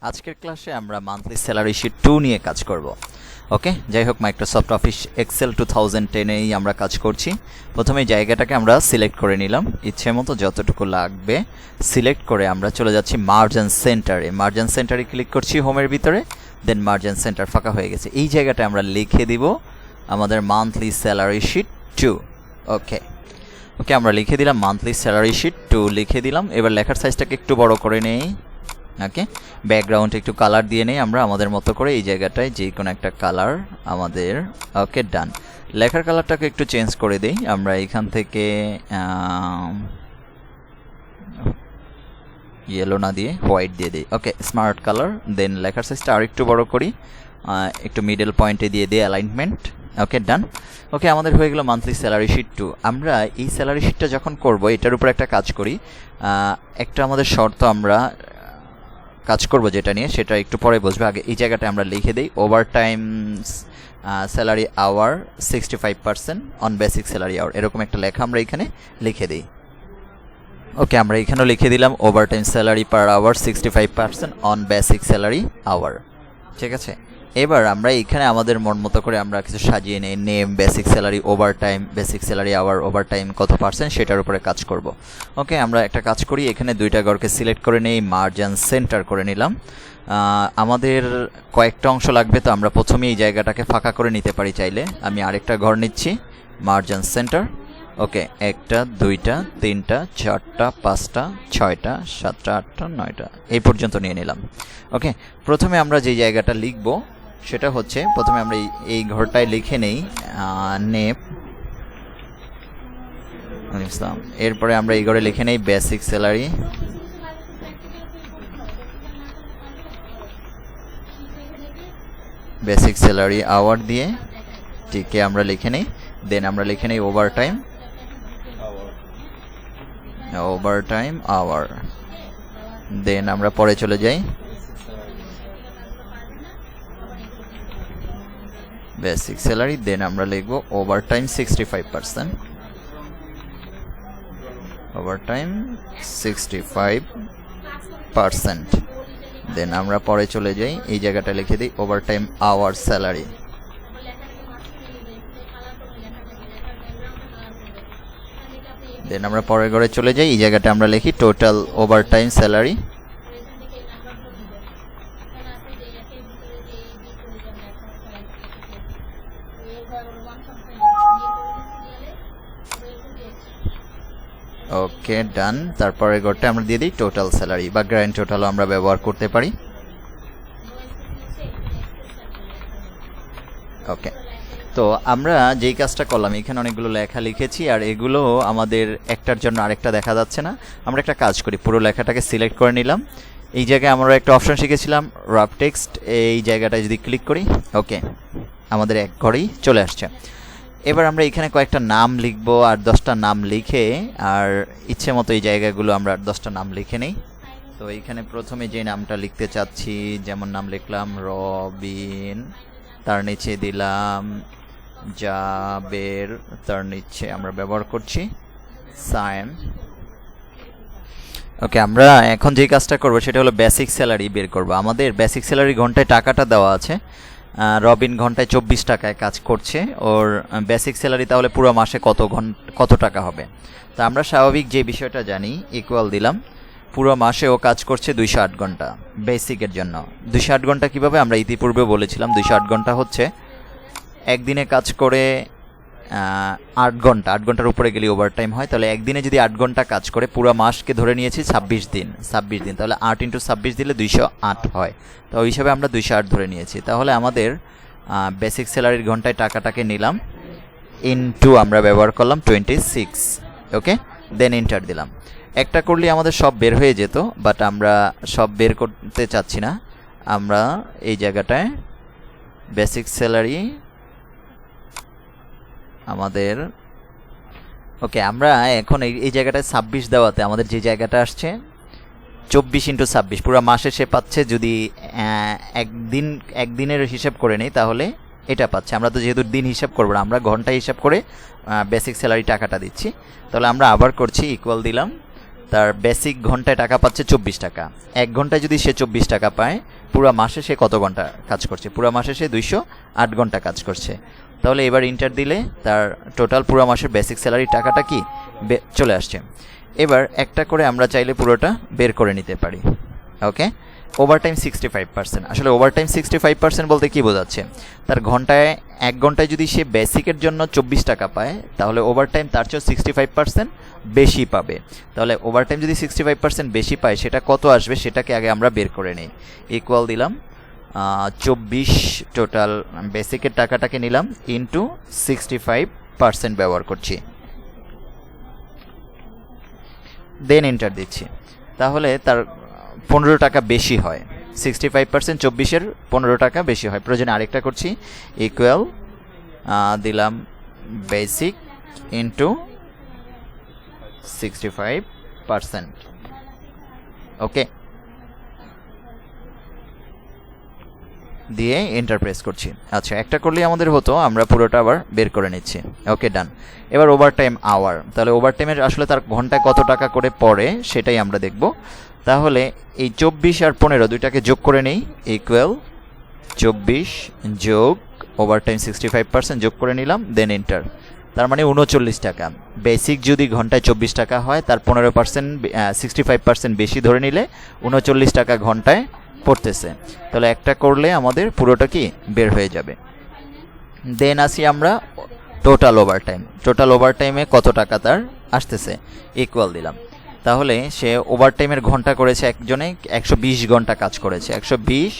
আজকের ক্লাসে আমরা মান্থলি স্যালারি শিট 2 নিয়ে কাজ করব। ওকে, যাই হোক মাইক্রোসফট অফিস এক্সেল 2010-এই আমরা কাজ করছি। প্রথমে জায়গাটাকে আমরা সিলেক্ট করে নিলাম, ইচ্ছে মতো যতটুকু লাগবে সিলেক্ট করে আমরা চলে যাচ্ছি মার্জিন সেন্টারে। মার্জিন সেন্টারে ক্লিক করছি হোমের ভিতরে, দেন মার্জিন সেন্টার ফাঁকা হয়ে গেছে। এই জায়গাটা আমরা লিখে দিব আমাদের মান্থলি স্যালারি শিট 2। ওকে ওকে আমরা লিখে দিলাম মান্থলি স্যালারি শিট 2 লিখে দিলাম। এবার লেখার সাইজটাকে একটু বড় করে নেই। ওকে, ব্যাকগ্রাউন্ড একটু কালার দিয়ে নেই আমরা আমাদের মতো করে, এই জায়গাটায় যে কোনো একটা কালার আমাদের। ওকে, ডান। লেখার কালারটাকে একটু চেঞ্জ করে দেই আমরা এখান থেকে, ইয়েলো না দিয়ে হোয়াইট দিয়ে দিই। ওকে, স্মার্ট কালার। দেন লেখার সাইজটা আর একটু বড় করি, একটু মিডল পয়েন্টে দিয়ে দিই অ্যালাইনমেন্ট। ওকে, ডান। ওকে, আমাদের হয়ে গেল মান্থলি স্যালারি শিট 2। আমরা এই স্যালারি শিটটা যখন করব এটার উপর একটা কাজ করি, একটা আমাদের শর্ত আমরা কাজ করব যেটা নিয়ে, সেটা একটু পরে বুঝবে। আগে এই জায়গাটা আমরা লিখে দিই over time salary hour 65% on basic salary hour, এরকম একটা লেখা আমরা এখানে লিখে দিই। ওকে, আমরা এখানেও লিখে দিলাম over time salary per hour 65% on basic salary hour. ঠিক আছে, এবার আমরা এখানে আমাদের মন মতো করে আমরা কিছু সাজিয়ে নেই, name, basic salary, over time, basic salary hour, over time কত পার্সেন্ট সেটার উপরে কাজ করব। ওকে, আমরা একটা কাজ করি, এখানে দুইটা ঘরকে সিলেক্ট করে নেই, মার্জিন সেন্টার করে নিলাম। আমাদের কয়েকটা অংশ লাগবে, তো আমরা প্রথমে এই জায়গাটাকে ফাঁকা করে নিতে পারি চাইলে। আমি আরেকটা ঘর নিচ্ছি, মার্জিন সেন্টার। ওকে, 1টা 2টা 3টা 4টা 5টা 6টা 7টা 8টা 9টা এই পর্যন্ত নিয়ে নিলাম। ওকে, প্রথমে আমরা যে জায়গাটা লিখব সেটা হচ্ছে, প্রথমে আমরা এই ঘরটায় লিখে নেই নেম ইসলাম। এরপরে আমরা এই ঘরে লিখে নেই basic salary, basic salary hour দিয়ে ঠিকই আমরা লিখে নেই। দেন আমরা লিখে নেই overtime, overtime hour. Then আমরা পরে চলে যাই বেসিক স্যালারি, দেন আমরা লিখবো overtime 65%, overtime 65%। Then আমরা পরে চলে যাই, এই জায়গাটা লিখে দিই over time hour salary. Then আমরা পরের ঘরে চলে যাই, এই জায়গাটা আমরা লিখি total over time salary. Okay, done. তারপরে ঘরটা আমরা দিয়ে দিই টোটাল স্যালারি, বা গ্র্যান্ড টোটালও আমরা ব্যবহার করতে পারি। ওকে, তো আমরা যেই কাজটা করলাম, এখানে অনেকগুলো লেখা লিখেছি, আর এগুলো আমাদের একটার জন্য আরেকটা দেখা যাচ্ছে না। আমরা একটা কাজ করি, পুরো লেখাটাকে সিলেক্ট করে নিলাম। এই জায়গায় আমরা একটা অপশন শিখেছিলাম রাফ টেক্সট, এই জায়গাটায় যদি ক্লিক করি, ওকে, আমাদের এক ঘরেই চলে আসছে। এবার আমরা এখানে কয়েকটা নাম লিখব, আর 10টা নাম লিখে, আর ইচ্ছে মতো এই জায়গাগুলো আমরা 10টা নাম লিখে নেই। তো এইখানে প্রথমে যে নামটা লিখতে চাচ্ছি, যেমন নাম লিখলাম রবিন, তার নিচে দিলাম জাবের, তার নিচে আমরা ব্যবহার করছি সায়েম। ওকে, আমরা এখন যে কাজটা করব সেটা হলো বেসিক স্যালারি বের করব। আমাদের বেসিক স্যালারি ঘন্টায় টাকাটা দেওয়া আছে, রবিন ঘন্টায় 24 টাকায় কাজ করছে, ওর বেসিক স্যালারি তাহলে পুরো মাসে কত টাকা হবে। তা আমরা স্বাভাবিক যে বিষয়টা জানি, ইকুয়াল দিলাম, পুরো মাসে ও কাজ করছে 208 ঘন্টা বেসিকের জন্য। 208 ঘন্টা কিভাবে, আমরা ইতিপূর্বে বলেছিলাম 208 ঘন্টা হচ্ছে একদিনে কাজ করে 8 ঘন্টা, 8 ঘন্টার উপরে গেলে ওভার টাইম হয়। তাহলে একদিনে যদি 8 ঘন্টা কাজ করে, পুরো মাসকে ধরে নিয়েছি 26 দিন, তাহলে 8 × 26 দিলে 208 হয়। তো ওই হিসাবে আমরা 208 ধরে নিয়েছি। তাহলে আমাদের বেসিক স্যালারির ঘন্টায় টাকাটাকে নিলাম, ইনটু আমরা ব্যবহার করলাম 26। ওকে, দেন এন্টার দিলাম। একটা করলে আমাদের সব বের হয়ে যেত, বাট আমরা সব বের করতে চাচ্ছি না। আমরা এই জায়গাটায় বেসিক স্যালারি আমাদের, ওকে, আমরা এখন এই জায়গাটায় 26 দেওয়াতে আমাদের যে জায়গাটা আসছে 24 × 26, পুরো মাসে সে পাচ্ছে। যদি একদিনের হিসাব করে নেই তাহলে এটা পাচ্ছে। আমরা তো যেহেতু দিন হিসাব করবো না, আমরা ঘন্টা হিসাব করে বেসিক স্যালারি টাকাটা দিচ্ছি। তাহলে আমরা আবার করছি, ইকুয়াল দিলাম, তার বেসিক ঘন্টায় টাকা পাচ্ছে 24 টাকা। 1 ঘন্টায় যদি সে 24 টাকা পায়, পুরো মাসে সে কত ঘন্টা কাজ করছে, পুরো মাসে সে 208 ঘন্টা কাজ করছে। তাহলে এবার ইন্টার দিলে তার টোটাল পুরো মাসের বেসিক স্যালারি টাকাটা কি চলে আসছে। এবার একটা করে আমরা চাইলে পুরোটা বের করে নিতে পারি। ওকে, ওভারটাইম 65%। আসলে ওভারটাইম 65% বলতে কি বোঝাচ্ছে, তার ঘন্টায় 1 ঘন্টায় যদি সে বেসিকের জন্য 24 টাকা পায়, তাহলে ওভারটাইম তার চেয়ে 65% বেশি পাবে। তাহলে ওভারটাইম যদি 65% বেশি পায়, সেটা কত আসবে সেটাকে আগে আমরা বের করে নিই। ইকুয়াল দিলাম 24, টোটাল বেসিকের টাকাটাকে নিলাম ইন্টু 65% ব্যবহার করছি, দেন এন্টার দিচ্ছি। তাহলে তার 15 টাকা বেশি হয়। 65% 24-এর 15 টাকা বেশি হয়। প্রয়োজনে আরেকটা করছি, ইকুয়াল দিলাম বেসিক ইন্টু 65%। ওকে, দিয়ে এন্টার প্রেস করছি। আচ্ছা, একটা করলেই আমাদের হতো, আমরা পুরোটা আবার বের করে নিচ্ছি। ওকে, ডান। এবার ওভারটাইম আওয়ার, তাহলে ওভারটাইমের আসলে তার ঘন্টায় কত টাকা করে পড়ে সেটাই আমরা দেখব। তাহলে এই 24 আর 15 দুইটাকে যোগ করে নেই, ইকুয়াল 24 যোগ ওভারটাইম 65% যোগ করে নিলাম, দেন এন্টার। তার মানে 39 টাকা। বেসিক যদি ঘন্টায় 24 টাকা হয়, তার 15% 65% বেশি ধরে নিলে 39 টাকা ঘন্টায় পড়তেছে। তাহলে একটা করলে আমাদের পুরোটা কি বের হয়ে যাবে। দেন আসি আমরা টোটাল ওভারটাইম। টোটাল ওভারটাইমে কত টাকা তার আসতেছে, ইকুয়াল দিলাম। তাহলে সে ওভারটাইমের ঘন্টা করেছে, একজনে 120 ঘন্টা কাজ করেছে। 120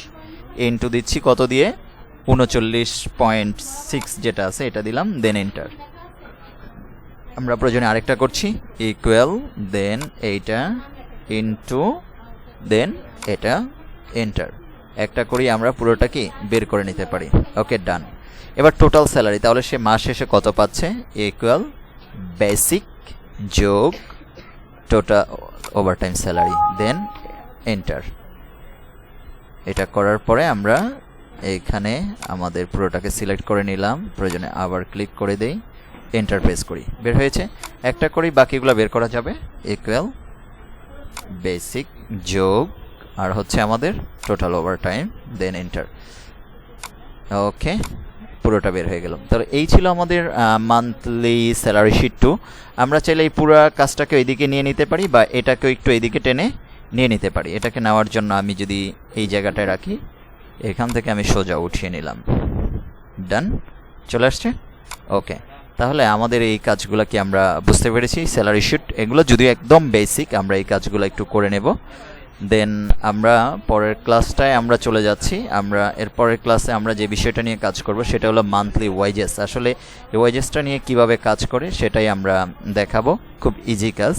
ইন্টু দিচ্ছি কত দিয়ে, 39.6 যেটা আছে এটা দিলাম, দেন এন্টার। আমরা প্রয়োজনে আরেকটা করছি, ইকুয়াল দেন এইটা ইন্টু দেন এটা, এন্টার। একটা করি আমরা পুরোটা কি বের করে নিতে পারি। ওকে, ডান। এবার টোটাল স্যালারি, তাহলে সে মাস শেষে কত পাচ্ছে, ইকুয়াল বেসিক যোগ total overtime salary, then enter. এটা করার পরে আমরা এইখানে আমাদের পুরোটাকে সিলেক্ট করে নিলাম, প্রয়োজনে আবার ক্লিক করে দেই, এন্টার প্রেস করি, বের হয়েছে। একটা করেই বাকিগুলো বের করা যাবে, ইকুয়াল বেসিক যোগ আর হচ্ছে আমাদের টোটাল ওভারটাইম, দেন এন্টার। ওকে, পুরোটা বের হয়ে গেল। তাহলে এই ছিল আমাদের মান্থলি স্যালারি শিট 2। আমরা চাইলে এই পুরো কাজটাকে এইদিকে নিয়ে নিতে পারি, বা এটাকেও একটু এইদিকে টেনে নিয়ে নিতে পারি। এটাকে নেওয়ার জন্য আমি যদি এই জায়গাটায় রাখি, এখান থেকে আমি সোজা উঠিয়ে নিলাম, ডান, চলে আসছে। ওকে, তাহলে আমাদের এই কাজগুলো কি আমরা বুঝতে পেরেছি, স্যালারি শিট এগুলো যদিও একদম বেসিক, আমরা এই কাজগুলো একটু করে নেব। দেন আমরা পরের ক্লাসটায় আমরা চলে যাচ্ছি। আমরা এর পরের ক্লাসে আমরা যে বিষয়টা নিয়ে কাজ করব সেটা হলো মান্থলি ওয়াইজেস। আসলে এই ওয়াইজেসটা নিয়ে কিভাবে কাজ করে সেটাই আমরা দেখাবো, খুব ইজি কাজ।